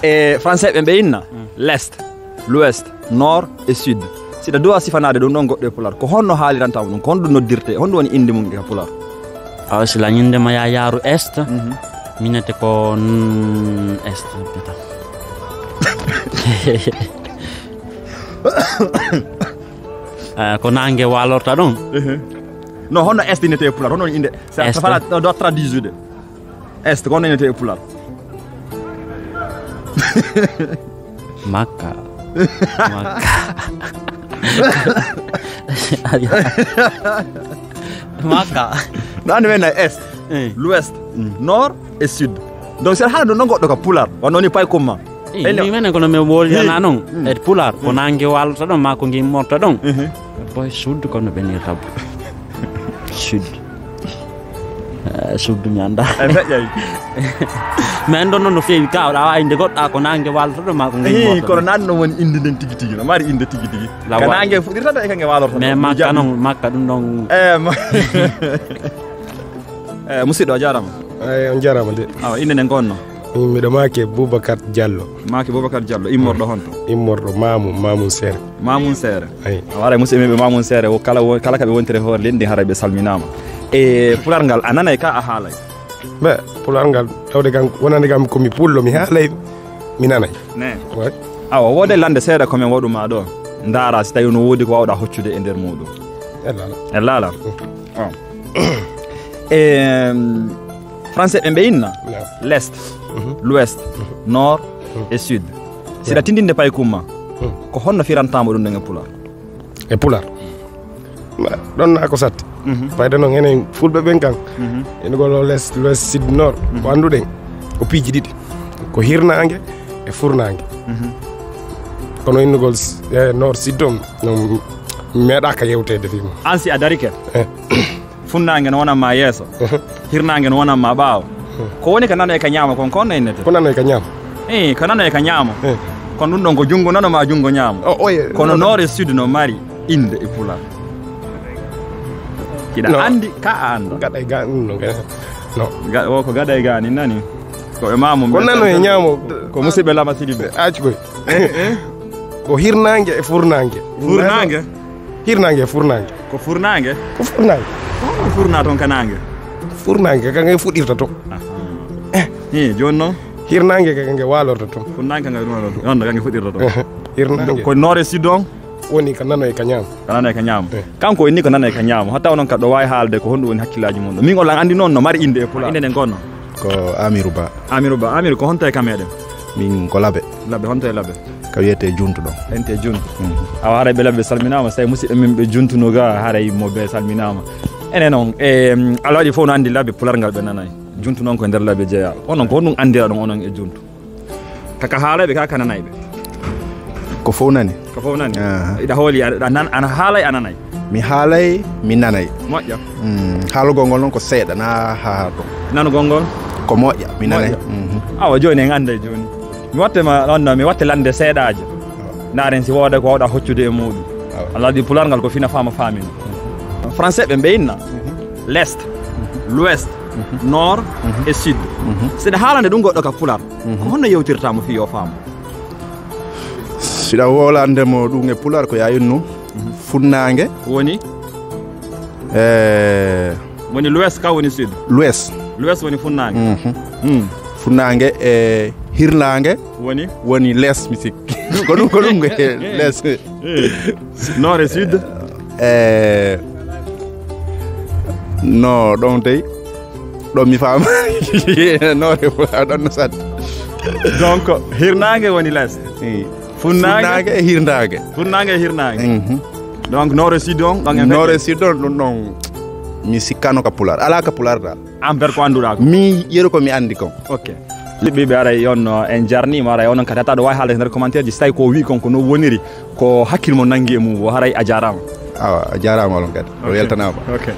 e français ɓe inna l'est l'ouest nord et sud sida dowa sifanade ɗum ɗon goɗɗo e pular ko honno haalirantama ɗum ko honɗum noddirte honɗum woni inde mum ka pular sila ñindema ya yaaru est minete ko est beta ko nangue walorta ɗon non honno est inete e pular honno woni inde ça fala do traduire est ko honno inete e pular Makka. Makka. Nani men est, l'ouest, nord et sud. Donc c'est hado non goddo ka pular, wononi pay comment. Ni men ko no me woli nanon e pular ko nangi wal to don ma ko ngi morto don. Poi sud ko no beni tab. Sud. Sud nyanda. Men don no feewi ka da inde godda ko nange walto do ma ko ngi morto. Ko nan no woni inde den tigi tigi no mari inde tigi tigi. Ka nange fudirta do e kange walorto. Me makka non makka dum don. Musidɗo jarama. On jarama de. Awa inde nen gonno. Miɗo make Boubacar Diallo. Make Boubacar Diallo immorɗo honto. Immorɗo Mamoun Sere. Mamoun Sere. Wara musidɓe be Mamoun Sere o kala kaɓe wontire hoore lendi haray ɓe salminama. E pular ngal a nanay ka a haalay. Be pular ngal tawde kam wonande kam komi pullo mi haalay mi nanay. Ne. Awa wode lande seeɗa komin waɗuma ɗo ndaara si tawi no woodi ko wawɗa hoccude e nder muɗum. E laala. Français ɓe inna l'est l'ouest nord et sud sida tindinde pay kumma ko honno firantama ɗum nden e pular e pular ɗon na ko satti payde noon enen fulɓe ɓen kan ene golo l'est l'ouest sud nord ko anduɗen ko piiji ɗiɗi ko hirnangue e furnangue kono innugol nord sud on no meeɗaka yewtede fima an si a darike funnangue no wonanma yeeso hirnangue no wonanma ɓaawo ko woni ka nano e ka ñaama kon konno innete ko nano e ka ñaama ko nano e ka ñaama kono ɗum ɗon ko junngo nano ma junngo ñaama kono nord e sud no mari inde e pular kiɗa andi ka a anda gaɗa e ga no o ko gaɗa e ga ni nani ko e mamum ko nano e ñaamo ko musidɓe lama siɗi ɓe acci koy ko hirnangue e furnangue hirnangue e furnangue ko furnangue ko furnangue ko furna toon ka nangue furnangue kange fuɗirta to joni noon hirnangue kange walorta to furnangue kange walorta on kange fuɗirta to hirnangue ko nord e sud on woni ka nano e ka ñaama ka nano e ka ñaama kanko inni ko nano e ka ñaama hatta onon kaɗo wawi haalde ko honɗum woni hakkillaji mum ɗo min olan andi noon no mari inde e pular inde nden gonno ko Amirou Ba Amirou ko honto e ka meɗen min ko labbe honto e labbe ka wiyete juntu ɗon ente juntu awa haray ɓe labbe salminama so tawi musidɓe min ɓe juntuno ga haray mo ɓe salminama enen noon ala waɗi fof no andi labbe pular ngal ɓe nanayi juntu noon koye nder labbe jeeya onon ko honɗum andira ɗon onon e juntu kaka haalayɓe ka nanayɓe ko fof nani iɗa hooli ana haalay a nanay mi haalay mi nanay moƴƴa haalugol ngol noon ko seeɗa na ha ɗon nanugol ngol ko moƴƴa mi nanay awa joni en ande joni mi wattema on mi watte lande seeɗaji naren si wooda ko wawɗa hoccude e muɗum allah waɗi pular ngal ko fina fama famino français ɓe inna l'est l'ouest nord et sud seɗa haalande ɗum goɗɗo ka pular ko honno yewtirtamo fi yo faamo siɗa wolandemo ɗum e pular ko yayinno funnangue woni woni l'ouest ka woni sud l'ouest woni funnangue funnangue e hirnangue woni les mi sikki ko ɗum les nord et sud no ɗon tawi ɗon mi faama nord e pular ɗon no sadde donc hirnangue woni les funnangue e hirnangue donc nord et sud on nord et sud on ɗum ɗon mi sikkano ka pular ala ka pular dal an ber ko anduɗa ko mi yeru ko mi andi kon ok ɓiɓɓe aray on en jarnima aray onon kadi hataɗo wawi haalde nder commentaire ji so tawi ko wi kon ko no woniri ko hakkille mo nanggui e mum o haray a jarama awa a jarama olon kadi o weltanama ok